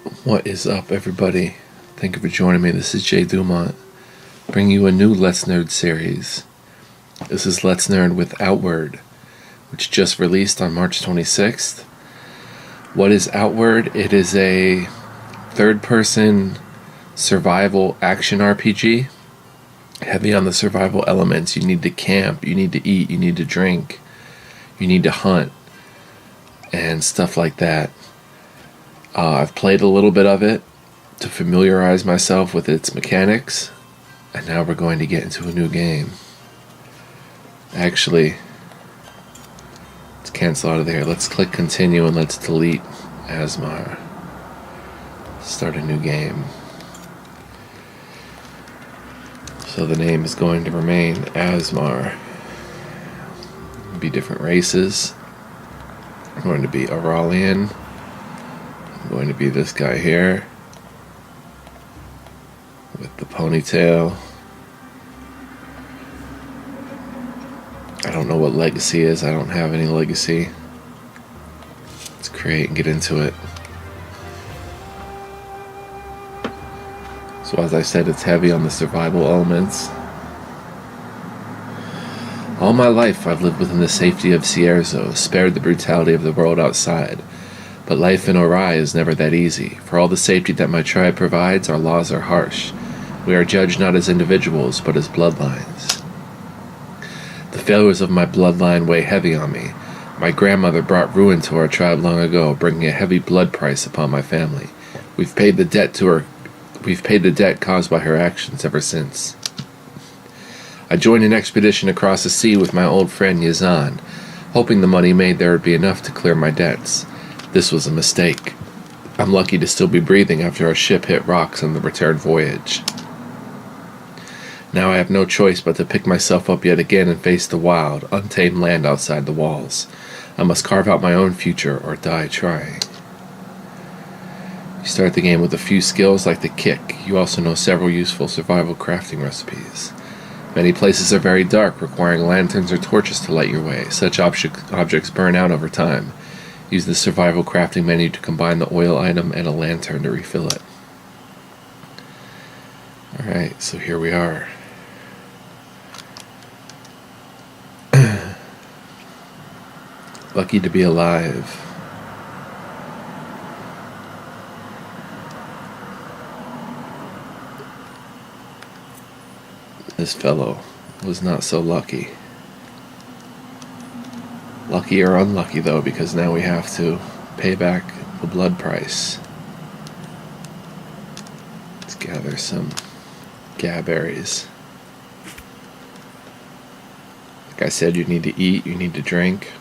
What is up, everybody? Thank you for joining me. This is Jay Dumont, bringing you a new Let's Nerd series. This is Let's Nerd with Outward, which just released on March 26th. What is Outward? It is a third-person survival action RPG, heavy on the survival elements. You need to camp, you need to eat, you need to drink, you need to hunt, and stuff like that. I've played a little bit of it to familiarize myself with its mechanics, and now we're going to get into a new game. Actually, let's cancel out of there. Let's click continue and let's delete Asmar. Start a new game. So the name is going to remain Asmar. Be different races. I'm going to be Auralian. I'm going to be this guy here with the ponytail. I don't know what legacy is. I don't have any legacy. Let's create and get into it. So as I said, it's heavy on the survival elements. All my life I've lived within the safety of Cierzo, spared the brutality of the world outside. But life in Ori is never that easy. For all the safety that my tribe provides, our laws are harsh. We are judged not as individuals, but as bloodlines. The failures of my bloodline weigh heavy on me. My grandmother brought ruin to our tribe long ago, bringing a heavy blood price upon my family. We've paid the debt caused by her actions ever since. I joined an expedition across the sea with my old friend Yazan, hoping the money made there would be enough to clear my debts. This was a mistake. I'm lucky to still be breathing after our ship hit rocks on the return voyage. Now I have no choice but to pick myself up yet again and face the wild, untamed land outside the walls. I must carve out my own future or die trying. You start the game with a few skills like the kick. You also know several useful survival crafting recipes. Many places are very dark, requiring lanterns or torches to light your way. Such objects burn out over time. Use the survival crafting menu to combine the oil item and a lantern to refill it. Alright, so here we are. Lucky to be alive. This fellow was not so lucky. Lucky or unlucky, though, because now we have to pay back the blood price. Let's gather some gaberries. Like I said, you need to eat, you need to drink,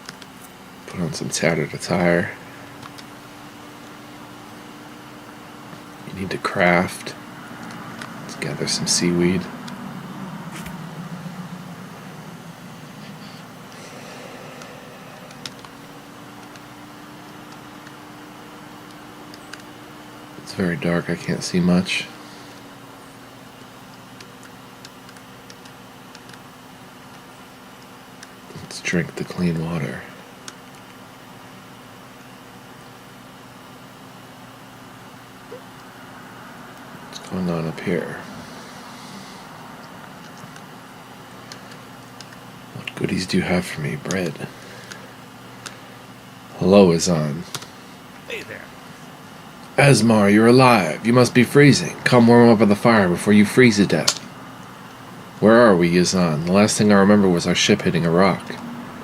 put on some tattered attire. You need to craft. Let's gather some seaweed. It's very dark, I can't see much. Let's drink the clean water. What's going on up here? What goodies do you have for me? Bread. Hello, Azan. Hey there. Asmar, you're alive. You must be freezing. Come warm up by the fire before you freeze to death. Where are we, Yazan? The last thing I remember was our ship hitting a rock.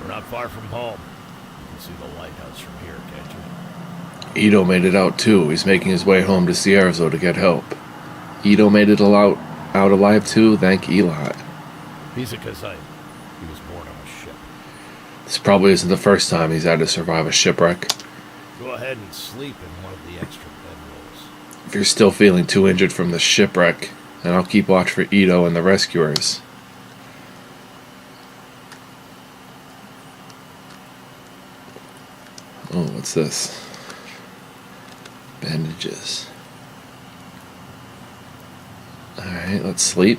We're not far from home. You can see the lighthouse from here, can't you? Ito made it out too. He's making his way home to Cierzo to get help. Ito made it out alive too? Thank Elot. He's a Kazite. He was born on a ship. This probably isn't the first time he's had to survive a shipwreck. Go ahead and sleep in one of the extra bedrolls. If you're still feeling too injured from the shipwreck, then I'll keep watch for Ito and the rescuers. Oh, what's this? Bandages. Alright, let's sleep.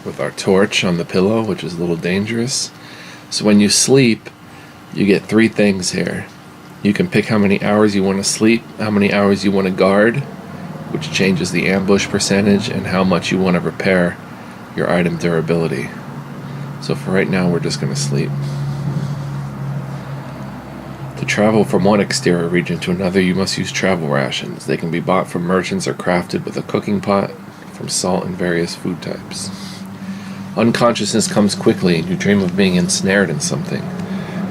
With our torch on the pillow, which is a little dangerous. So when you sleep, you get 3 things here. You can pick how many hours you want to sleep, how many hours you want to guard, which changes the ambush percentage, and how much you want to repair your item durability. So for right now, we're just going to sleep. To travel from one exterior region to another, you must use travel rations. They can be bought from merchants or crafted with a cooking pot from salt and various food types. Unconsciousness comes quickly and you dream of being ensnared in something.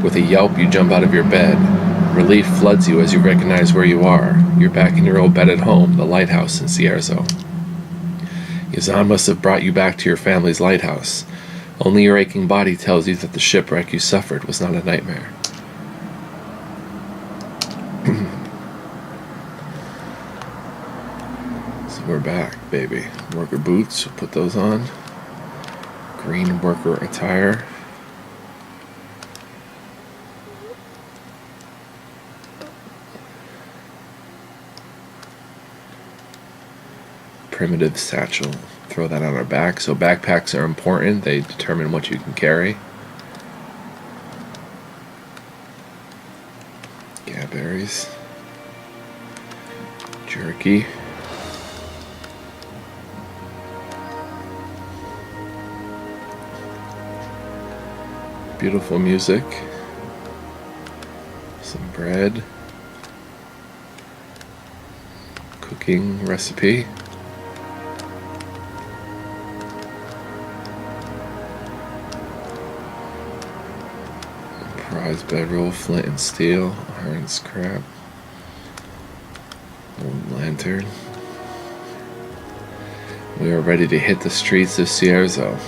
With a yelp, you jump out of your bed. Relief floods you as you recognize where you are. You're back in your old bed at home, the lighthouse in Cierzo. Yazan must have brought you back to your family's lighthouse. Only your aching body tells you that the shipwreck you suffered was not a nightmare. So we're back, baby. Worker boots, we'll put those on. Green worker attire. Primitive satchel. Throw that on our back. So backpacks are important. They determine what you can carry. Gaberries. Jerky. Beautiful music. Some bread. Cooking recipe. Prize bedroll, flint and steel, iron scrap, old lantern. We are ready to hit the streets of Cierzo.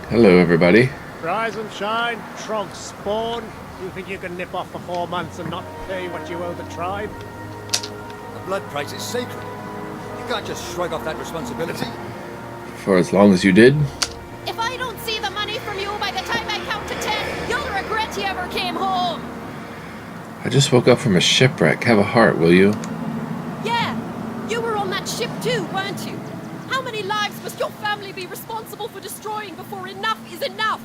Hello, everybody. Rise and shine, Trog spawn. You think you can nip off for 4 months and not pay what you owe the tribe? The blood price is sacred. You can't just shrug off that responsibility. For as long as you did. If I don't see the money from you by the time I count to 10, you'll regret you ever came home. I just woke up from a shipwreck. Have a heart, will you? Yeah, you were on that ship too, weren't you? How many lives must your family be responsible for destroying before enough is enough?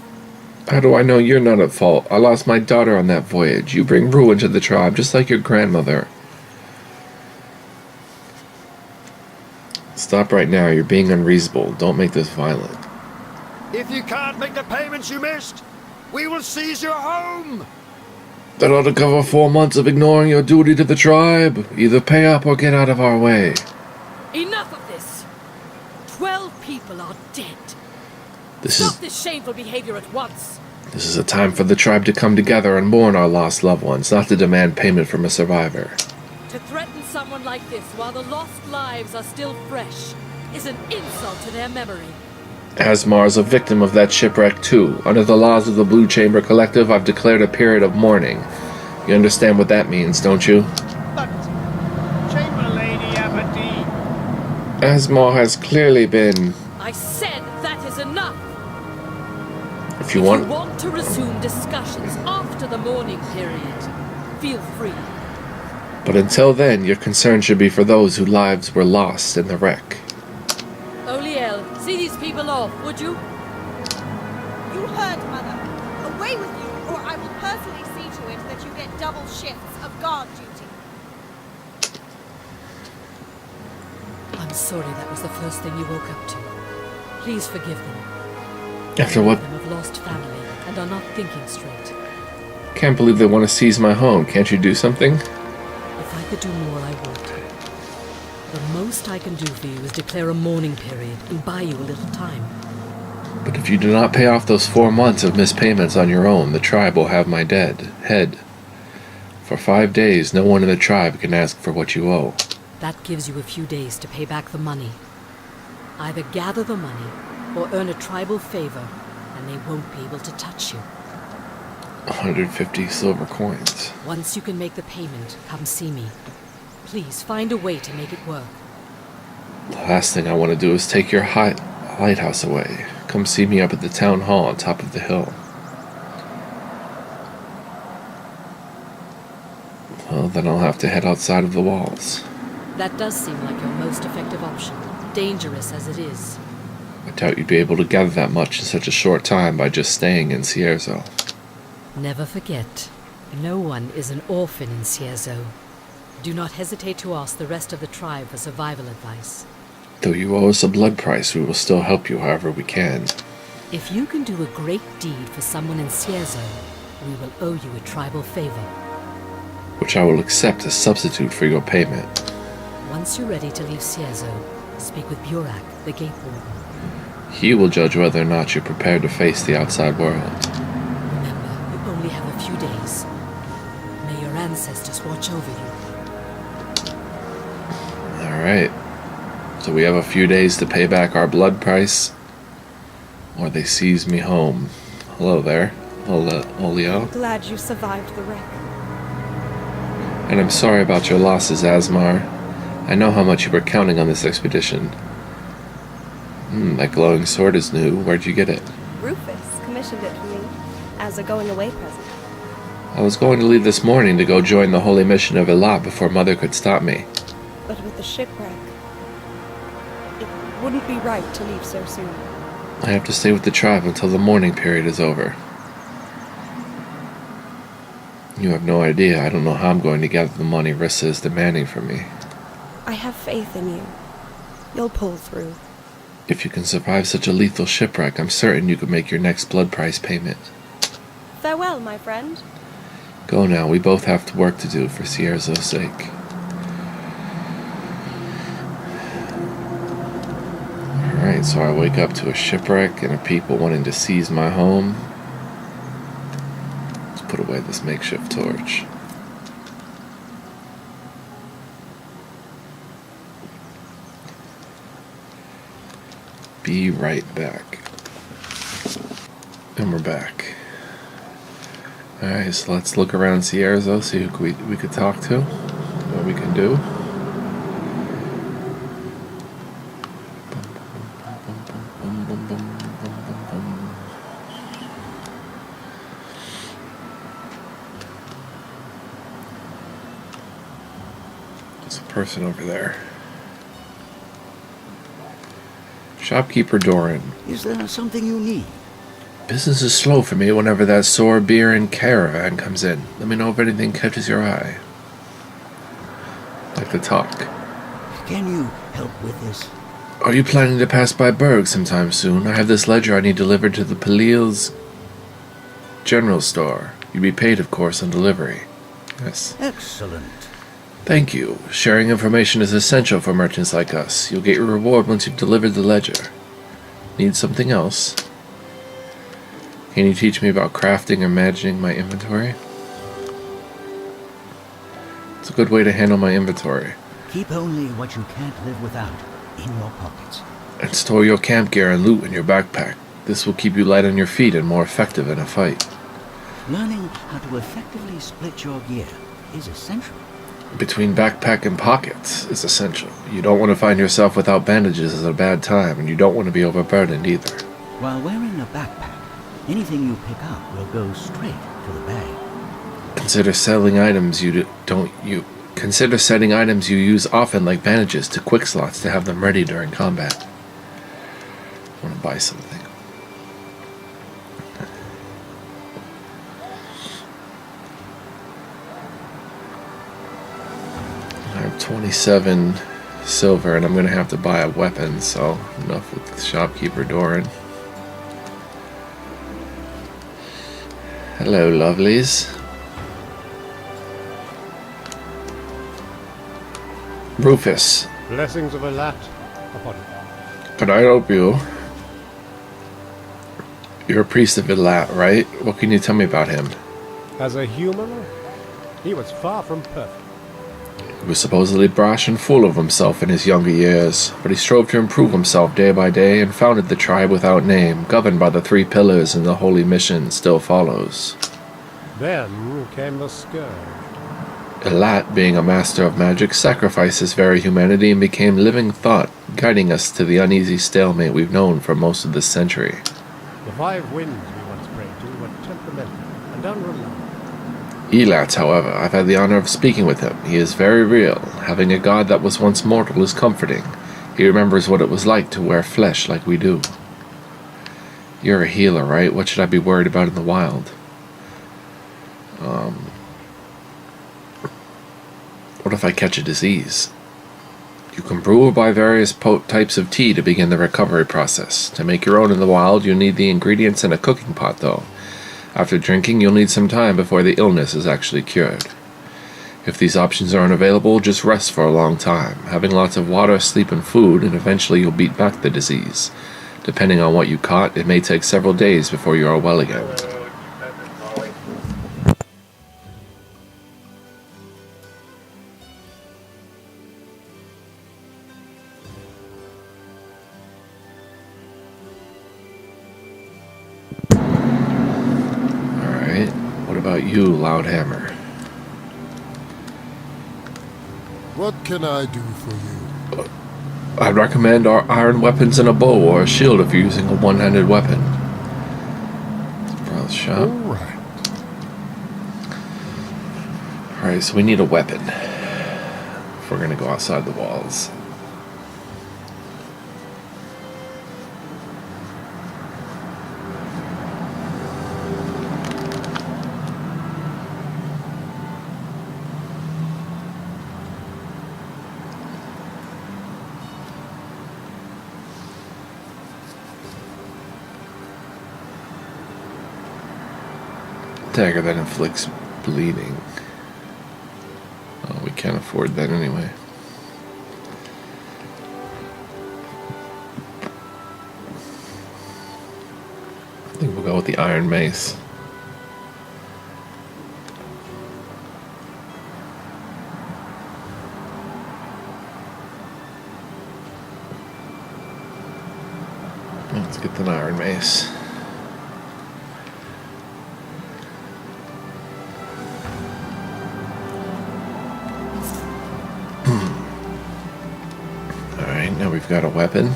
How do I know you're not at fault? I lost my daughter on that voyage. You bring ruin to the tribe, just like your grandmother. Stop right now. You're being unreasonable. Don't make this violent. If you can't make the payments you missed, we will seize your home! That ought to cover 4 months of ignoring your duty to the tribe. Either pay up or get out of our way. Enough of this. 12 people are dead. Stop this shameful behavior at once. This is a time for the tribe to come together and mourn our lost loved ones, not to demand payment from a survivor. To threaten someone like this while the lost lives are still fresh is an insult to their memory. Asmar is a victim of that shipwreck too. Under the laws of the Blue Chamber Collective, I've declared a period of mourning. You understand what that means, don't you? But, Chamber Lady Aberdeen... Asmar has clearly been... I said that is enough. If you want to resume discussions after the mourning period, feel free. But until then, your concern should be for those whose lives were lost in the wreck. Oliel, see these people off, would you? You heard, Mother. Away with you, or I will personally see to it that you get double shifts of guard duty. I'm sorry that was the first thing you woke up to. Please forgive them. After what? Them have lost family and are not thinking straight. Can't believe they want to seize my home. Can't you do something? If I could do more, I would. The most I can do for you is declare a mourning period and buy you a little time. But if you do not pay off those 4 months of missed payments on your own, the tribe will have my head. For 5 days, no one in the tribe can ask for what you owe. That gives you a few days to pay back the money. Either gather the money or earn a tribal favor, and they won't be able to touch you. 150 silver coins. Once you can make the payment, come see me. Please find a way to make it work. The last thing I want to do is take your lighthouse away. Come see me up at the town hall on top of the hill. Well, then I'll have to head outside of the walls. That does seem like your most effective option, dangerous as it is. I doubt you'd be able to gather that much in such a short time by just staying in Cierzo. Never forget, no one is an orphan in Cierzo. Do not hesitate to ask the rest of the tribe for survival advice. Though you owe us a blood price, we will still help you however we can. If you can do a great deed for someone in Cierzo, we will owe you a tribal favor. Which I will accept as substitute for your payment. Once you're ready to leave Cierzo, speak with Burak, the gate warden. He will judge whether or not you're prepared to face the outside world. Remember, you only have a few days. May your ancestors watch over you. Alright. So we have a few days to pay back our blood price, or they seize me home. Hello there, Olio. Glad you survived the wreck. And I'm sorry about your losses, Asmar. I know how much you were counting on this expedition. That glowing sword is new. Where'd you get it? Rufus commissioned it for me as a going-away present. I was going to leave this morning to go join the holy mission of Elat before Mother could stop me. But with the shipwreck, it wouldn't be right to leave so soon. I have to stay with the tribe until the mourning period is over. You have no idea. I don't know how I'm going to gather the money Rissa is demanding from me. I have faith in you. You'll pull through. If you can survive such a lethal shipwreck, I'm certain you could make your next blood price payment. Farewell, my friend. Go now. We both have to work to do for Cierzo's sake. Alright, so I wake up to a shipwreck and a people wanting to seize my home. Let's put away this makeshift torch. Be right back. And we're back. Alright, so let's look around Cierzo, see who we could talk to, what we can do. There's a person over there. Shopkeeper Doran. Is there something you need? Business is slow for me whenever that sore beer and caravan comes in. Let me know if anything catches your eye. I'd like to talk. Can you help with this? Are you planning to pass by Berg sometime soon? I have this ledger I need delivered to the Palil's general store. You'd be paid, of course, on delivery. Yes. Excellent. Thank you. Sharing information is essential for merchants like us. You'll get your reward once you've delivered the ledger. Need something else? Can you teach me about crafting or managing my inventory? It's a good way to handle my inventory. Keep only what you can't live without in your pockets. And store your camp gear and loot in your backpack. This will keep you light on your feet and more effective in a fight. Learning how to effectively split your gear is essential. Between backpack and pockets is essential. You don't want to find yourself without bandages at a bad time, and you don't want to be overburdened either. While wearing a backpack, anything you pick up will go straight to the bag. Consider selling items Consider setting items you use often like bandages to quick slots to have them ready during combat. I want to buy something. I have 27 silver and I'm going to have to buy a weapon, so enough with the shopkeeper Doran. Hello, lovelies. Rufus. Blessings of Elat upon you. Could I help you? You're a priest of Elat, right? What can you tell me about him? As a human, he was far from perfect. He was supposedly brash and full of himself in his younger years, but he strove to improve himself day by day and founded the tribe without name, governed by the 3 pillars, and the holy mission still follows. Then came the scourge. Elat, being a master of magic, sacrificed his very humanity and became living thought, guiding us to the uneasy stalemate we've known for most of this century. The 5 winds we once prayed to were temperamental and unreliable. Elat, however, I've had the honor of speaking with him. He is very real. Having a god that was once mortal is comforting. He remembers what it was like to wear flesh like we do. You're a healer, right? What should I be worried about in the wild? What if I catch a disease? You can brew or buy various types of tea to begin the recovery process. To make your own in the wild, you'll need the ingredients in a cooking pot, though. After drinking, you'll need some time before the illness is actually cured. If these options aren't available, just rest for a long time, having lots of water, sleep, and food, and eventually you'll beat back the disease. Depending on what you caught, it may take several days before you are well again. Alright, what about you, Loudhammer? What can I do for you? I'd recommend our iron weapons and a bow or a shield if you're using a one-handed weapon. Browse shop. Alright, so we need a weapon if we're gonna go outside the walls. Dagger that inflicts bleeding. Oh, we can't afford that anyway. I think we'll go with the iron mace. Let's get the iron mace. Now we've got a weapon.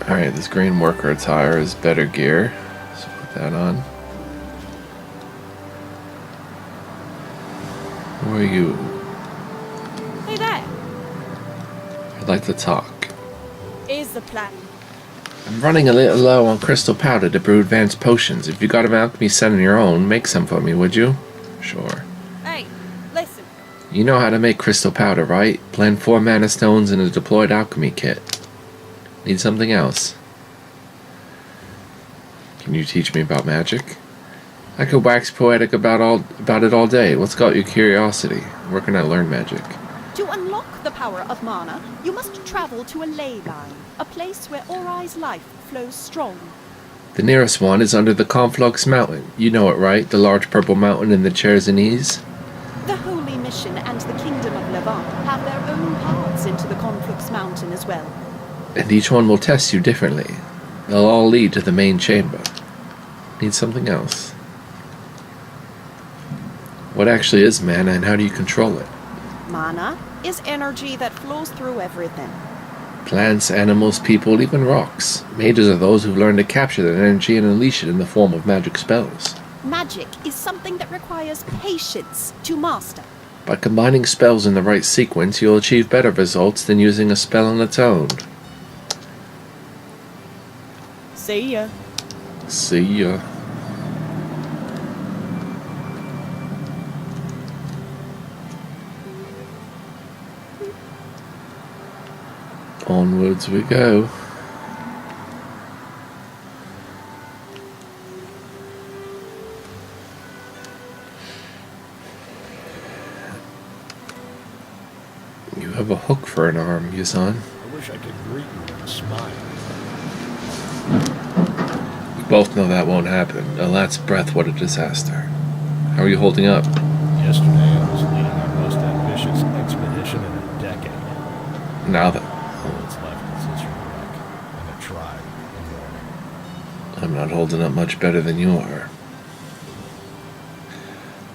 Alright, this green worker attire is better gear, so put that on. Who are you? Hey there. I'd like to talk. Here's the plan. I'm running a little low on crystal powder to brew advanced potions. If you got an alchemy set on your own, make some for me, would you? Sure. Hey, listen. You know how to make crystal powder, right? Blend 4 mana stones in a deployed alchemy kit. Need something else? Can you teach me about magic? I could wax poetic about it all day. What's got your curiosity? Where can I learn magic? To unlock the power of mana, you must travel to a ley line, a place where Ori's life flows strong. The nearest one is under the Conflux Mountain. You know it, right? The large purple mountain in the Chersonese? The Holy Mission and the Kingdom of Levant have their own paths into the Conflux Mountain as well. And each one will test you differently. They'll all lead to the main chamber. Need something else? What actually is mana and how do you control it? Mana is energy that flows through everything. Plants, animals, people, even rocks. Mages are those who've learned to capture that energy and unleash it in the form of magic spells. Magic is something that requires patience to master. By combining spells in the right sequence, you'll achieve better results than using a spell on its own. See ya. See ya. Onwards we go. You have a hook for an arm, Yazan. I wish I could greet you with a smile. We both know that won't happen. Alas, breath, what a disaster. How are you holding up? Yesterday I was leading our most ambitious expedition in a decade. Now that All that's left consists of a wreck and a tribe in mourning. I'm not holding up much better than you are.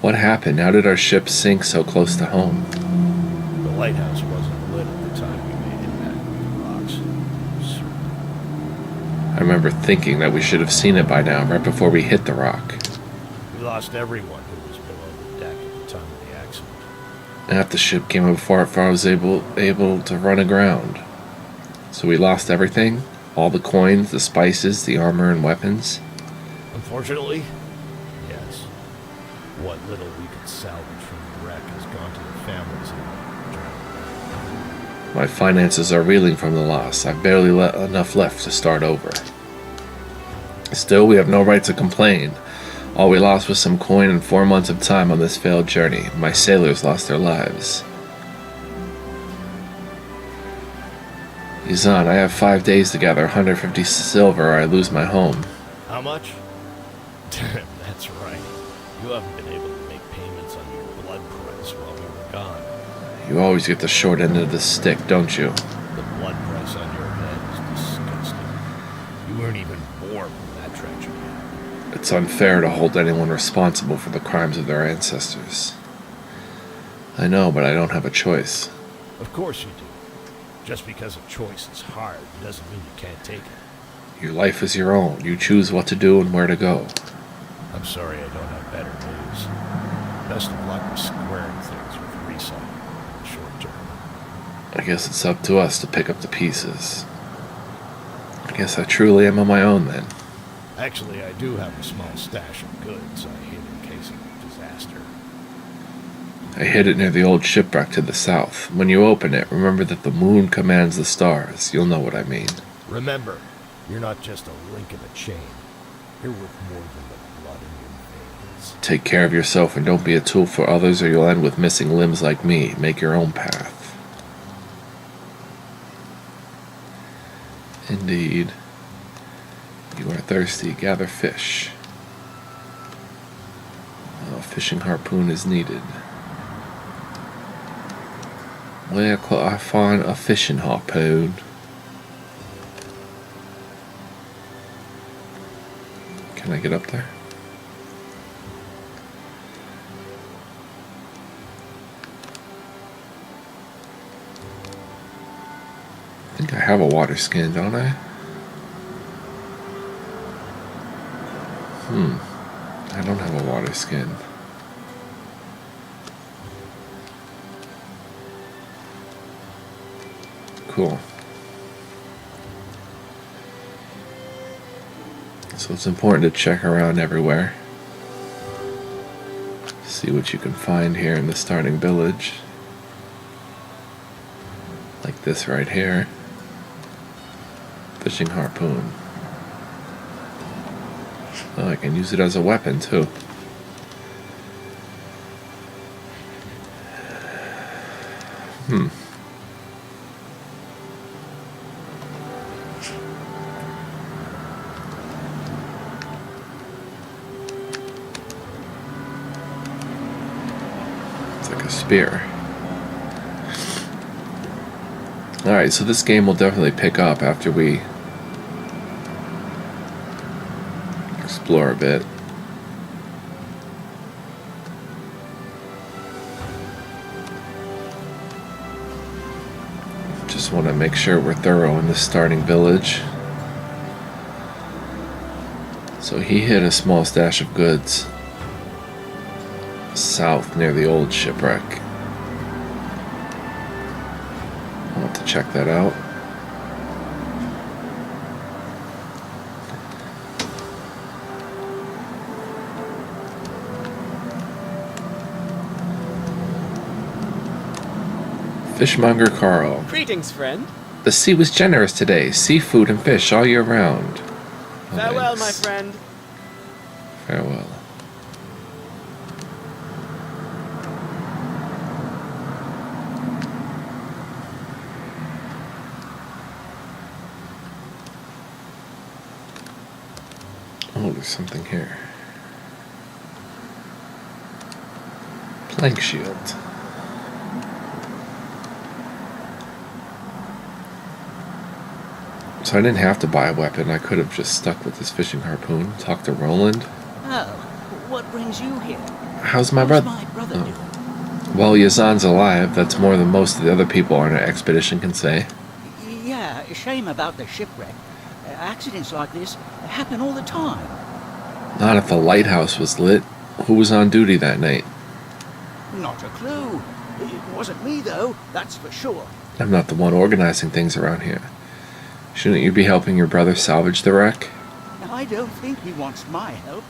What happened? How did our ship sink so close to home? The lighthouse wasn't lit at the time we made impact with the rocks. Certain. I remember thinking that we should have seen it by now, right before we hit the rock. lost everyone who was below the deck at the time of the accident. Half the ship came up before I was able to run aground. So we lost everything? All the coins, the spices, the armor and weapons? Unfortunately, yes. What little we could salvage from the wreck has gone to the families of the drowned. My finances are reeling from the loss. I've barely enough left to start over. Still, we have no right to complain. All we lost was some coin and 4 months of time on this failed journey. My sailors lost their lives. Yazan, I have 5 days to gather 150 silver or I lose my home. How much? That's right. You haven't been able to make payments on your blood price while we were gone. You always get the short end of the stick, don't you? The blood price on your head is disgusting. You weren't even born when that tragedy happened. It's unfair to hold anyone responsible for the crimes of their ancestors. I know, but I don't have a choice. Of course you do. Just because a choice is hard doesn't mean you can't take it. Your life is your own. You choose what to do and where to go. I'm sorry I don't have better news. Best of luck with squaring things with recycling in the short term. I guess it's up to us to pick up the pieces. I guess I truly am on my own then. Actually, I do have a small stash of goods I hid in case of a disaster. I hid it near the old shipwreck to the south. When you open it, remember that the moon commands the stars. You'll know what I mean. Remember, you're not just a link in a chain. You're worth more than the blood in your veins. Take care of yourself and don't be a tool for others or you'll end with missing limbs like me. Make your own path. Indeed. You are thirsty. Gather fish. A fishing harpoon is needed. Where could I find a fishing harpoon? Can I get up there? I think I have a water skin, don't I? I don't have a water skin. Cool. So it's important to check around everywhere. See what you can find here in the starting village. Like this right here. Fishing harpoon. Oh, I can use it as a weapon too. It's like a spear. Alright, so this game will definitely pick up after we explore a bit. Just want to make sure we're thorough in the starting village. So he hid a small stash of goods south near the old shipwreck. I'll have to check that out. Fishmonger Carl. Greetings, friend. The sea was generous today. Seafood and fish all year round. Oh, Farewell, thanks. my friend. Farewell. Oh, there's something here. Plank shield. So I didn't have to buy a weapon. I could have just stuck with this fishing harpoon. Talk to Roland. Oh, what brings you here? How's my What's brother? my brother doing? Well, Yazan's alive. That's more than most of the other people on our expedition can say. Yeah, shame about the shipwreck. Accidents like this happen all the time. Not if the lighthouse was lit. Who was on duty that night? Not a clue. It wasn't me, though, that's for sure. I'm not the one organizing things around here. Shouldn't you be helping your brother salvage the wreck? I don't think he wants my help.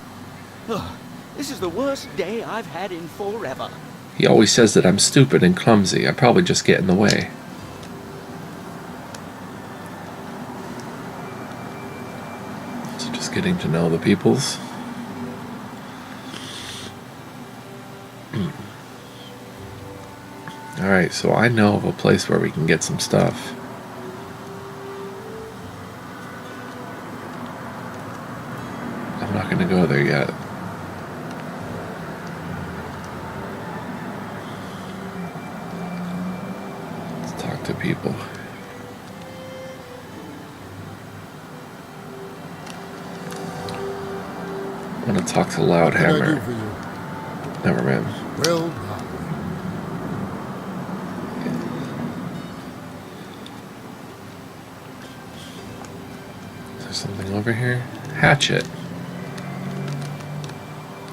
Ugh, this is the worst day I've had in forever. He always says that I'm stupid and clumsy. I probably just get in the way. So just getting to know the peoples. Alright, so I know of a place where we can get some stuff. I'm not going to go there yet. Let's talk to people. I want to talk to What can I do Loudhammer. for you? Never mind. Well done. Is there something over here? Hatchet.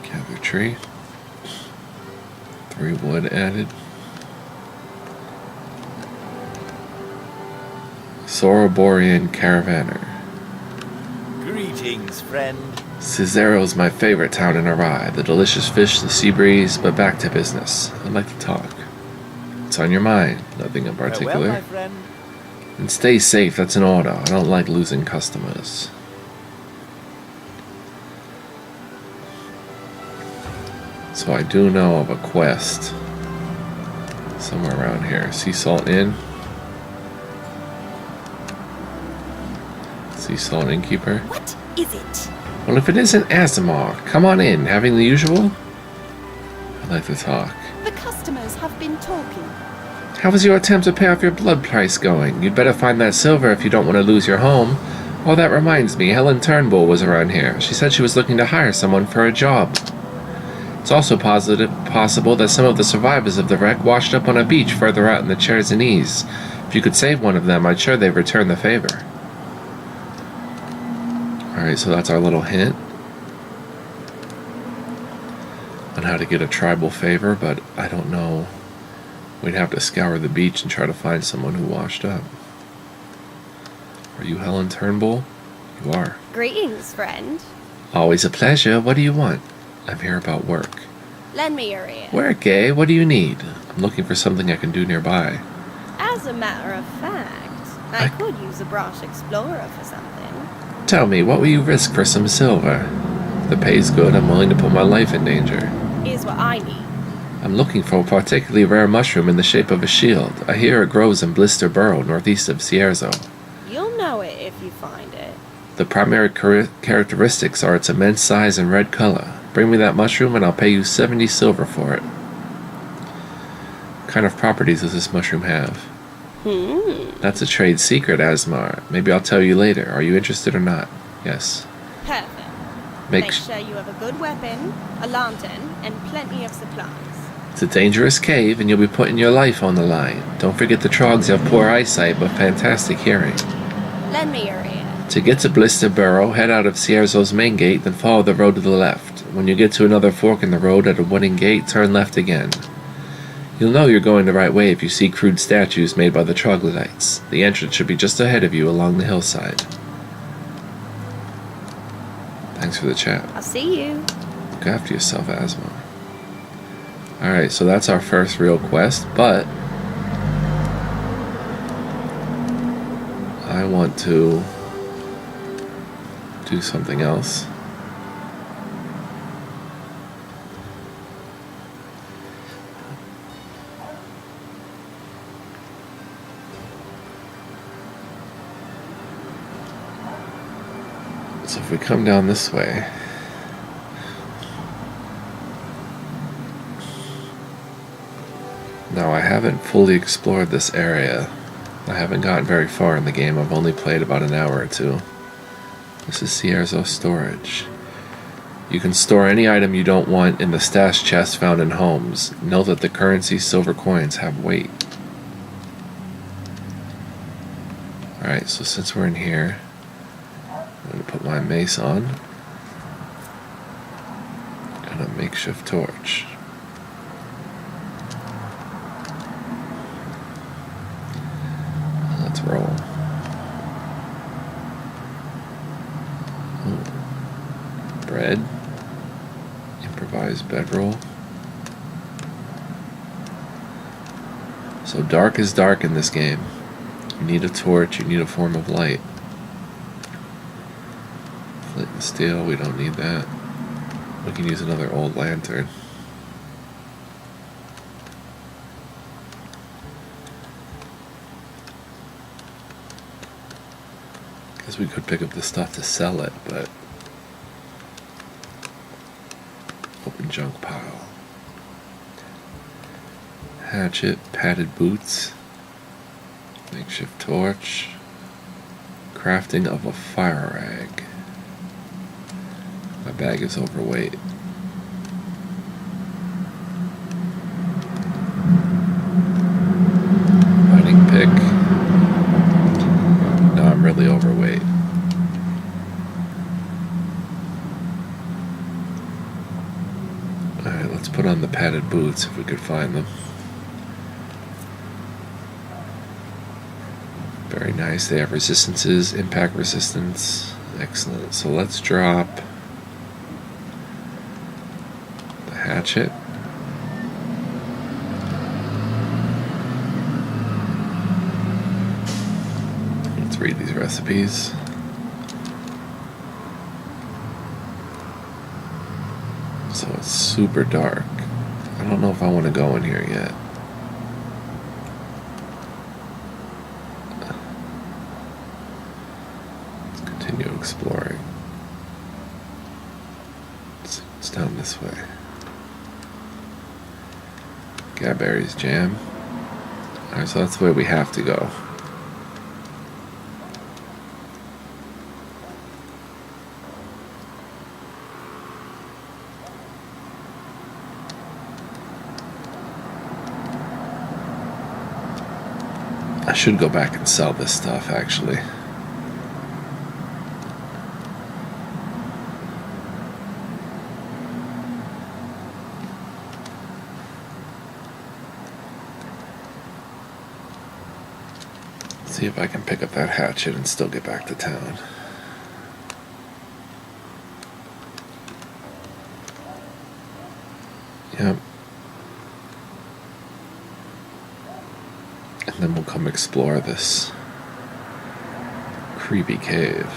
Gather tree. 3 wood added. Soroborian Caravaner. Greetings, friend. Cesaro's my favorite town in Arai. The delicious fish, the sea breeze, but back to business. I'd like to talk. What's on your mind? Nothing in Farewell, particular. my friend. And stay safe, that's an order. I don't like losing customers. So I do know of a quest somewhere around here. Sea Salt Inn. Sea Salt Innkeeper. What is it? Well, if it isn't Asimar, come on in. Having the usual? I'd like to talk. The customers have been talking. How was your attempt to pay off your blood price going? You'd better find that silver if you don't want to lose your home. Oh, that reminds me, Helen Turnbull was around here. She said she was looking to hire someone for a job. It's also possible that some of the survivors of the wreck washed up on a beach further out in the Chersonese. If you could save one of them, I'd sure they'd return the favor. Alright, so that's our little hint on how to get a tribal favor, but I don't know. We'd have to scour the beach and try to find someone who washed up. Are you Helen Turnbull? You are. Greetings, friend. Always a pleasure. What do you want? I'm here about work. Lend me your ear. Work, eh? What do you need? I'm looking for something I can do nearby. As a matter of fact, I could use a Brosh Explorer for something. Tell me, what will you risk for some silver? If the pay's good, I'm willing to put my life in danger. Here's what I need. I'm looking for a particularly rare mushroom in the shape of a shield. I hear it grows in Blister Burrow, northeast of Cierzo. You'll know it if you find it. The primary characteristics are its immense size and red color. Bring me that mushroom and I'll pay you 70 silver for it. What kind of properties does this mushroom have? That's a trade secret, Asmar. Maybe I'll tell you later. Are you interested or not? Yes. Perfect. Make Make sure you have a good weapon, a lantern, and plenty of supplies. It's a dangerous cave and you'll be putting your life on the line. Don't forget the trogs have poor eyesight but fantastic hearing. Lend me your ear. To get to Blister Burrow, head out of Cierzo's main gate, then follow the road to the left. When you get to another fork in the road at a wooden gate, turn left again. You'll know you're going the right way if you see crude statues made by the troglodytes. The entrance should be just ahead of you along the hillside. Thanks for the chat. I'll see you. Look after yourself, Asma. Alright, so that's our first real quest, but I want to do something else. So if we come down this way, now I haven't fully explored this area. I haven't gotten very far in the game. I've only played about an hour or two. This is Cierzo storage. You can store any item you don't want in the stash chest found in homes. Note that the currency silver coins have weight. Alright, so since we're in here, I'm going to put my mace on. Gonna Makeshift torch. Let's roll. Ooh. Bread. Improvised bedroll. So dark is dark in this game. You need a torch, you need a form of light. Flint and steel, we don't need that. We can use another old lantern. Guess we could pick up the stuff to sell it, but open junk pile. Hatchet, padded boots, makeshift torch, crafting of a fire rag. My bag is overweight. Mining pick. No, I'm really overweight. Alright, let's put on the padded boots if we could find them. Very nice. They have resistances, impact resistance. Excellent. So let's drop the hatchet. Let's read these recipes. So it's super dark. I don't know if I want to go in here yet. Continue exploring. It's down this way. Gaberry's jam. Alright, so that's the way we have to go. I should go back and sell this stuff, actually. See if I can pick up that hatchet and still get back to town. Yep. And then we'll come explore this creepy cave.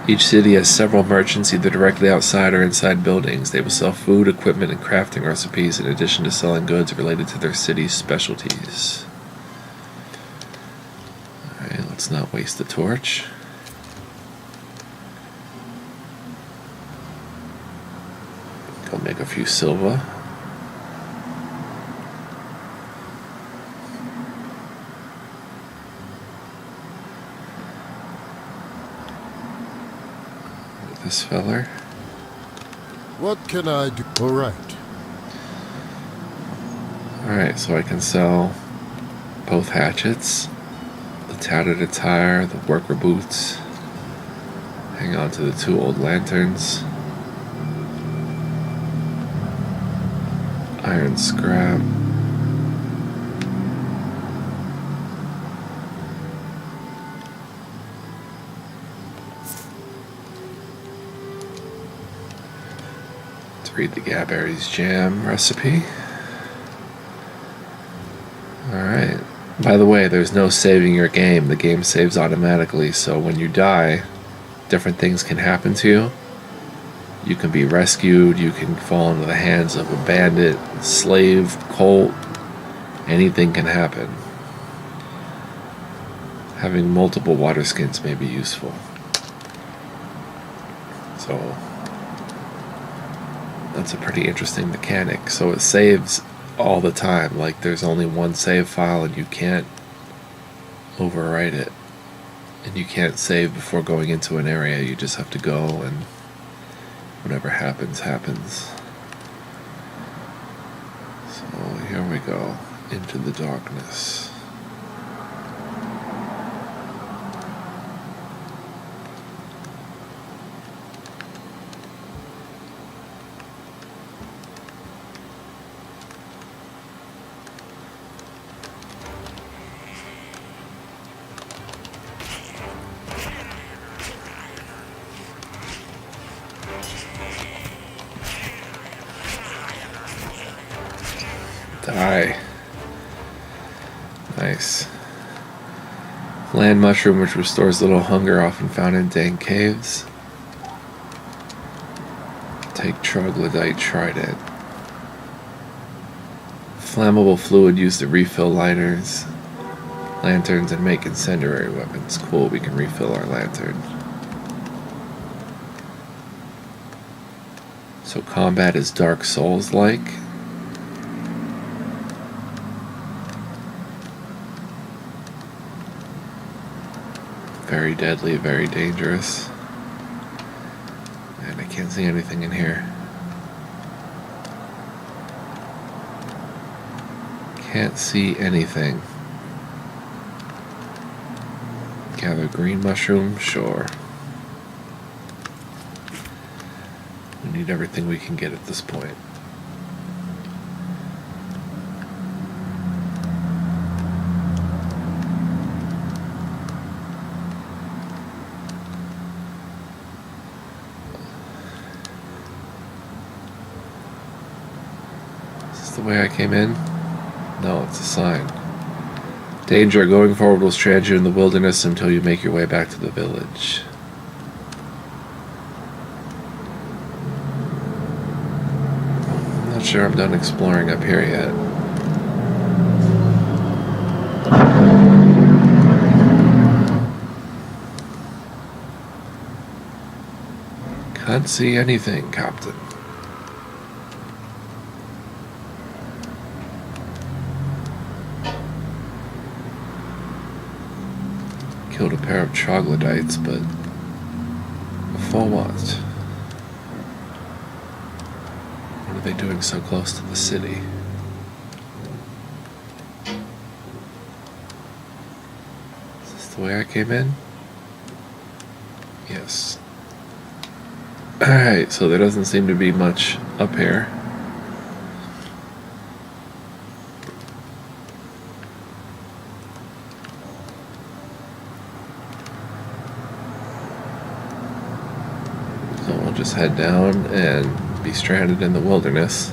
Each city has several merchants either directly outside or inside buildings. They will sell food, equipment, and crafting recipes in addition to selling goods related to their city's specialties. Alright, let's not waste the torch. Go make a few silver. This feller. What can I do? Alright, so I can sell both hatchets, the tattered attire, the worker boots, hang on to the 2 old lanterns, iron scrap, read the Gaberry's jam recipe. Alright. By the way, there's no saving your game. The game saves automatically, so when you die, different things can happen to you. You can be rescued, you can fall into the hands of a bandit, slave, cult. Anything can happen. Having multiple water skins may be useful. So that's a pretty interesting mechanic. So it saves all the time. Like there's only one save file and you can't overwrite it. And you can't save before going into an area. You just have to go and whatever happens, happens. So here we go. Into the darkness. Die. Nice. Land mushroom, which restores little hunger, often found in dank caves. Take troglodyte trident. Flammable fluid used to refill liners, lanterns, and make incendiary weapons. Cool, we can refill our lantern. So combat is Dark Souls-like. Very deadly, very dangerous. And I can't see anything in here. Can't see anything. Gather green mushroom, sure. We need everything we can get at this point. Is this the way I came in? No, it's a sign. Danger, going forward will strand you in the wilderness until you make your way back to the village. I'm not sure I'm done exploring up here yet. Can't see anything, Captain. Killed a pair of troglodytes, but for what? What are they doing so close to the city? Is this the way I came in? Yes. Alright, so there doesn't seem to be much up here. So we'll just head down and be stranded in the wilderness.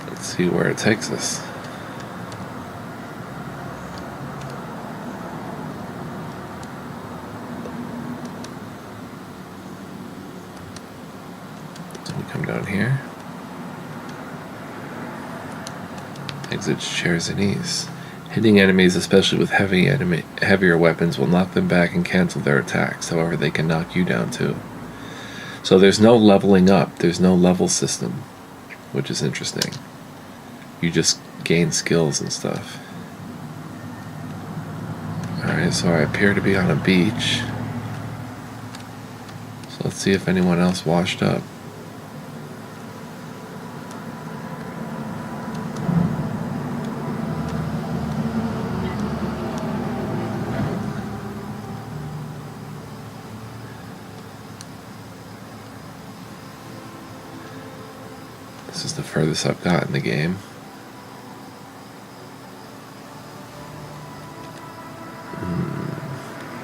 Let's see where it takes us. So we come down here. Exit chairs and ease. Hitting enemies, especially with heavier weapons, will knock them back and cancel their attacks. However, they can knock you down too. So there's no leveling up. There's no level system, which is interesting. You just gain skills and stuff. Alright, so I appear to be on a beach. So let's see if anyone else washed up. This is the furthest I've got in the game.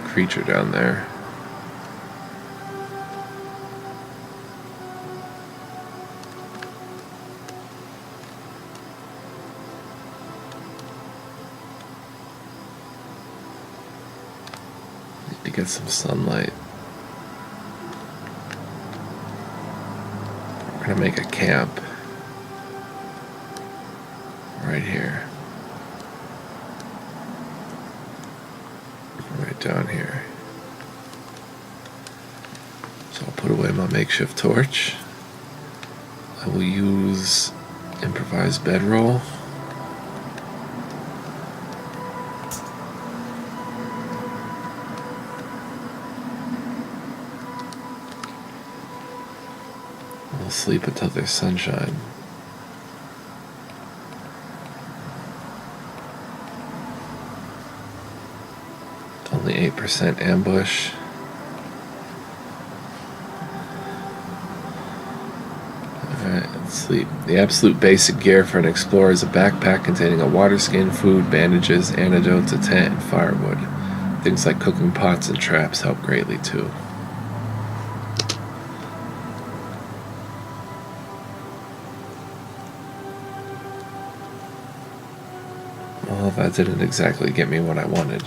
Creature down there. Need to get some sunlight. We're gonna make a camp right here. Right down here. So I'll put away my makeshift torch. I will use improvised bedroll. I'll sleep until there's sunshine. Only 8% ambush. Alright, let's sleep. The absolute basic gear for an explorer is a backpack containing a water skin, food, bandages, antidotes, a tent, and firewood. Things like cooking pots and traps help greatly too. Well, that didn't exactly get me what I wanted.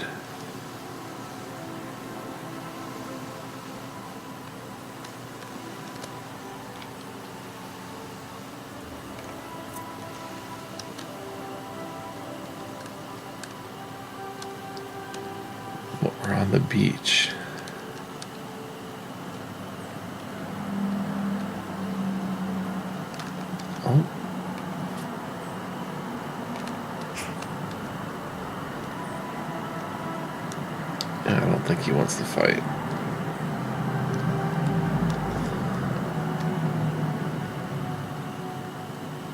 But we're on the beach. Oh. I don't think he wants to fight.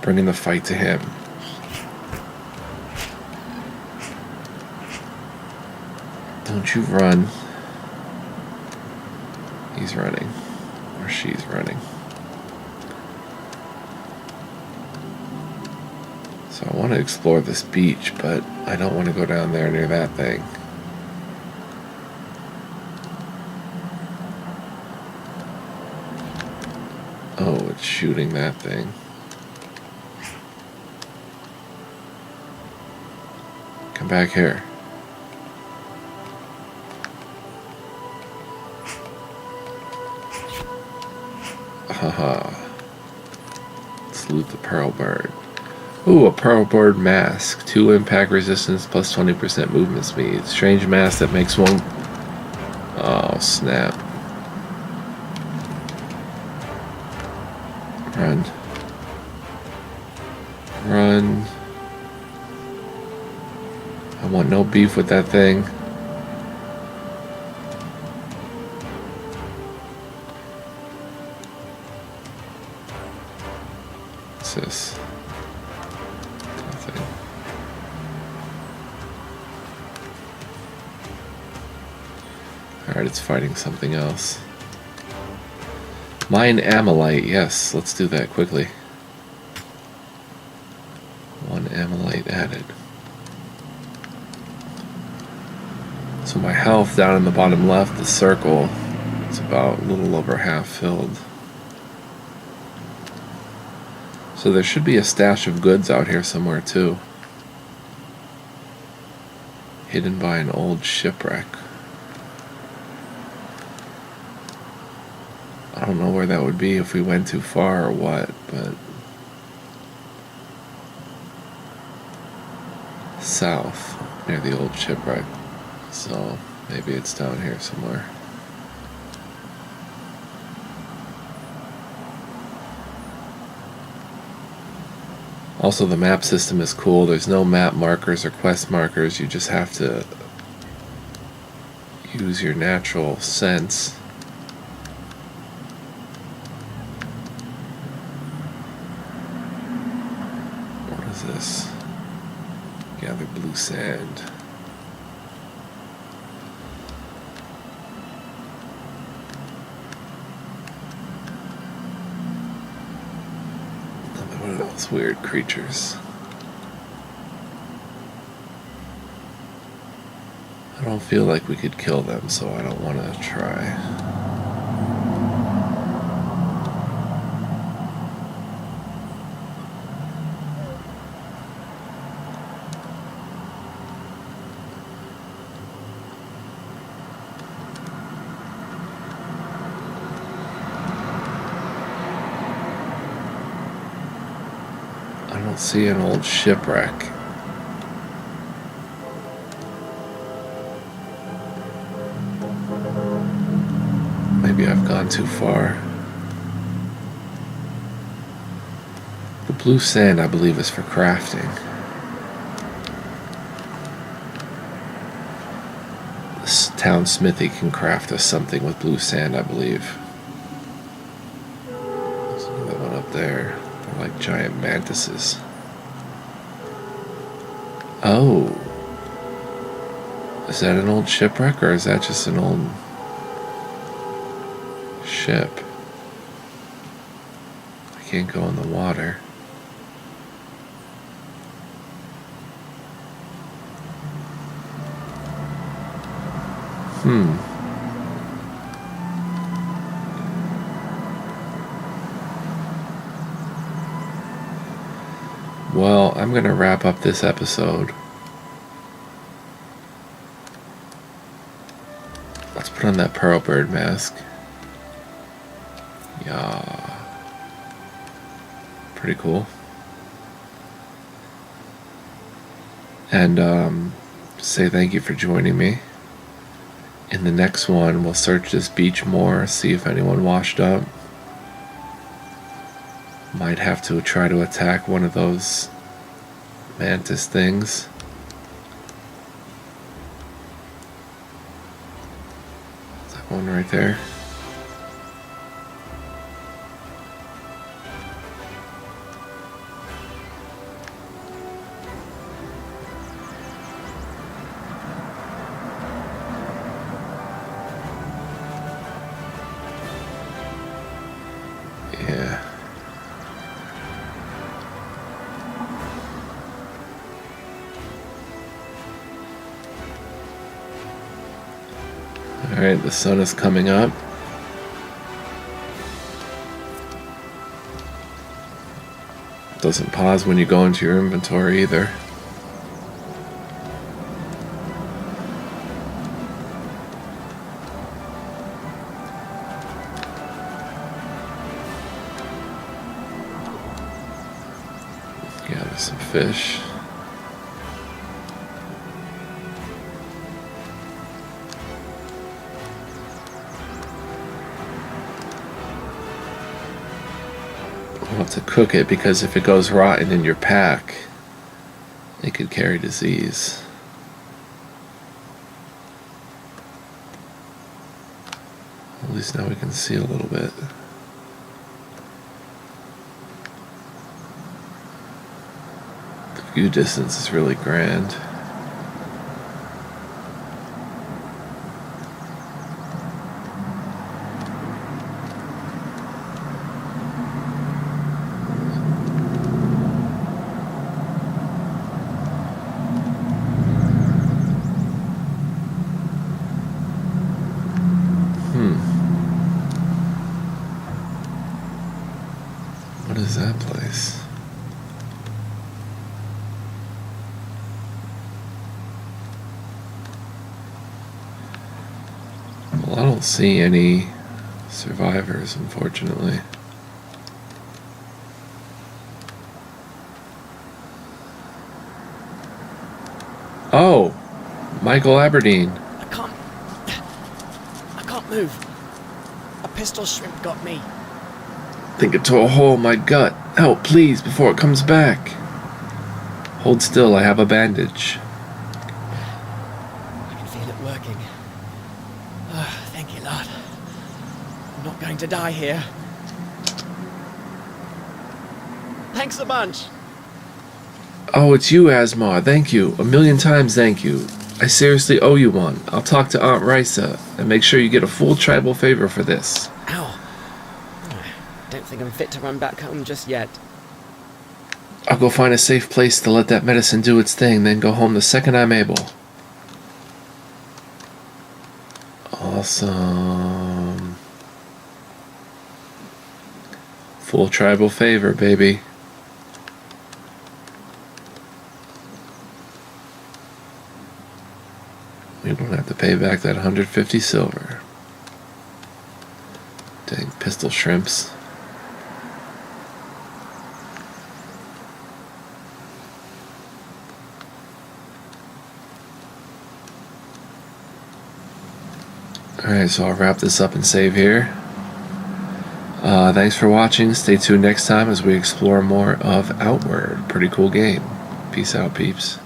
Bringing the fight to him. Don't you run. He's running. Or she's running. So I want to explore this beach, but I don't want to go down there near that thing. Oh, it's shooting that thing. Come back here. Haha. Let's loot the pearl bird. Ooh, a pearl bird mask. 2 impact resistance plus 20% movement speed. Strange mask that makes one... Oh, snap. Run. Run. I want no beef with that thing. What's this? Nothing. Alright, it's fighting something else. Mine Amylite, yes, let's do that quickly. 1 Amylite added. So my health down in the bottom left, the circle, it's about a little over half filled. So there should be a stash of goods out here somewhere too. Hidden by an old shipwreck. I don't know where that would be if we went too far or what, but... south, near the old shipwreck. So, maybe it's down here somewhere. Also, the map system is cool. There's no map markers or quest markers. You just have to use your natural sense. What is this? Gather blue sand. What are those weird creatures? I don't feel like we could kill them, so I don't want to try. I don't see an old shipwreck. Maybe I've gone too far. The blue sand, I believe, is for crafting. This town smithy can craft us something with blue sand, I believe. There's another one up there. They're like giant mantises. Oh. Is that an old shipwreck, or is that just an old ship? I can't go in the water. Well, I'm going to wrap up this episode put on that pearl bird mask. Yeah. Pretty cool. And say thank you for joining me. In the next one, we'll search this beach more, see if anyone washed up. Might have to try to attack one of those mantis things. Is that one right there? Yeah. Alright, the sun is coming up. Doesn't pause when you go into your inventory either. Gather some fish. We'll have to cook it because if it goes rotten in your pack, it could carry disease. At least now we can see a little bit. The view distance is really grand. What is that place? Well, I don't see any survivors, unfortunately. Oh! Michael Aberdeen. I can't move. A pistol shrimp got me. Think it tore a hole in my gut. Help, please, before it comes back. Hold still, I have a bandage. I can feel it working. Oh, thank you, lad. I'm not going to die here. Thanks a bunch. Oh, it's you, Asmar. Thank you. A million times thank you. I seriously owe you one. I'll talk to Aunt Risa and make sure you get a full tribal favor for this. Ow. Don't think I'm fit to run back home just yet. I'll go find a safe place to let that medicine do its thing, then go home the second I'm able. Awesome. Full tribal favor, baby. We don't have to pay back that 150 silver. Dang pistol shrimps. Alright, so I'll wrap this up and save here. Thanks for watching. Stay tuned next time as we explore more of Outward. Pretty cool game. Peace out, peeps.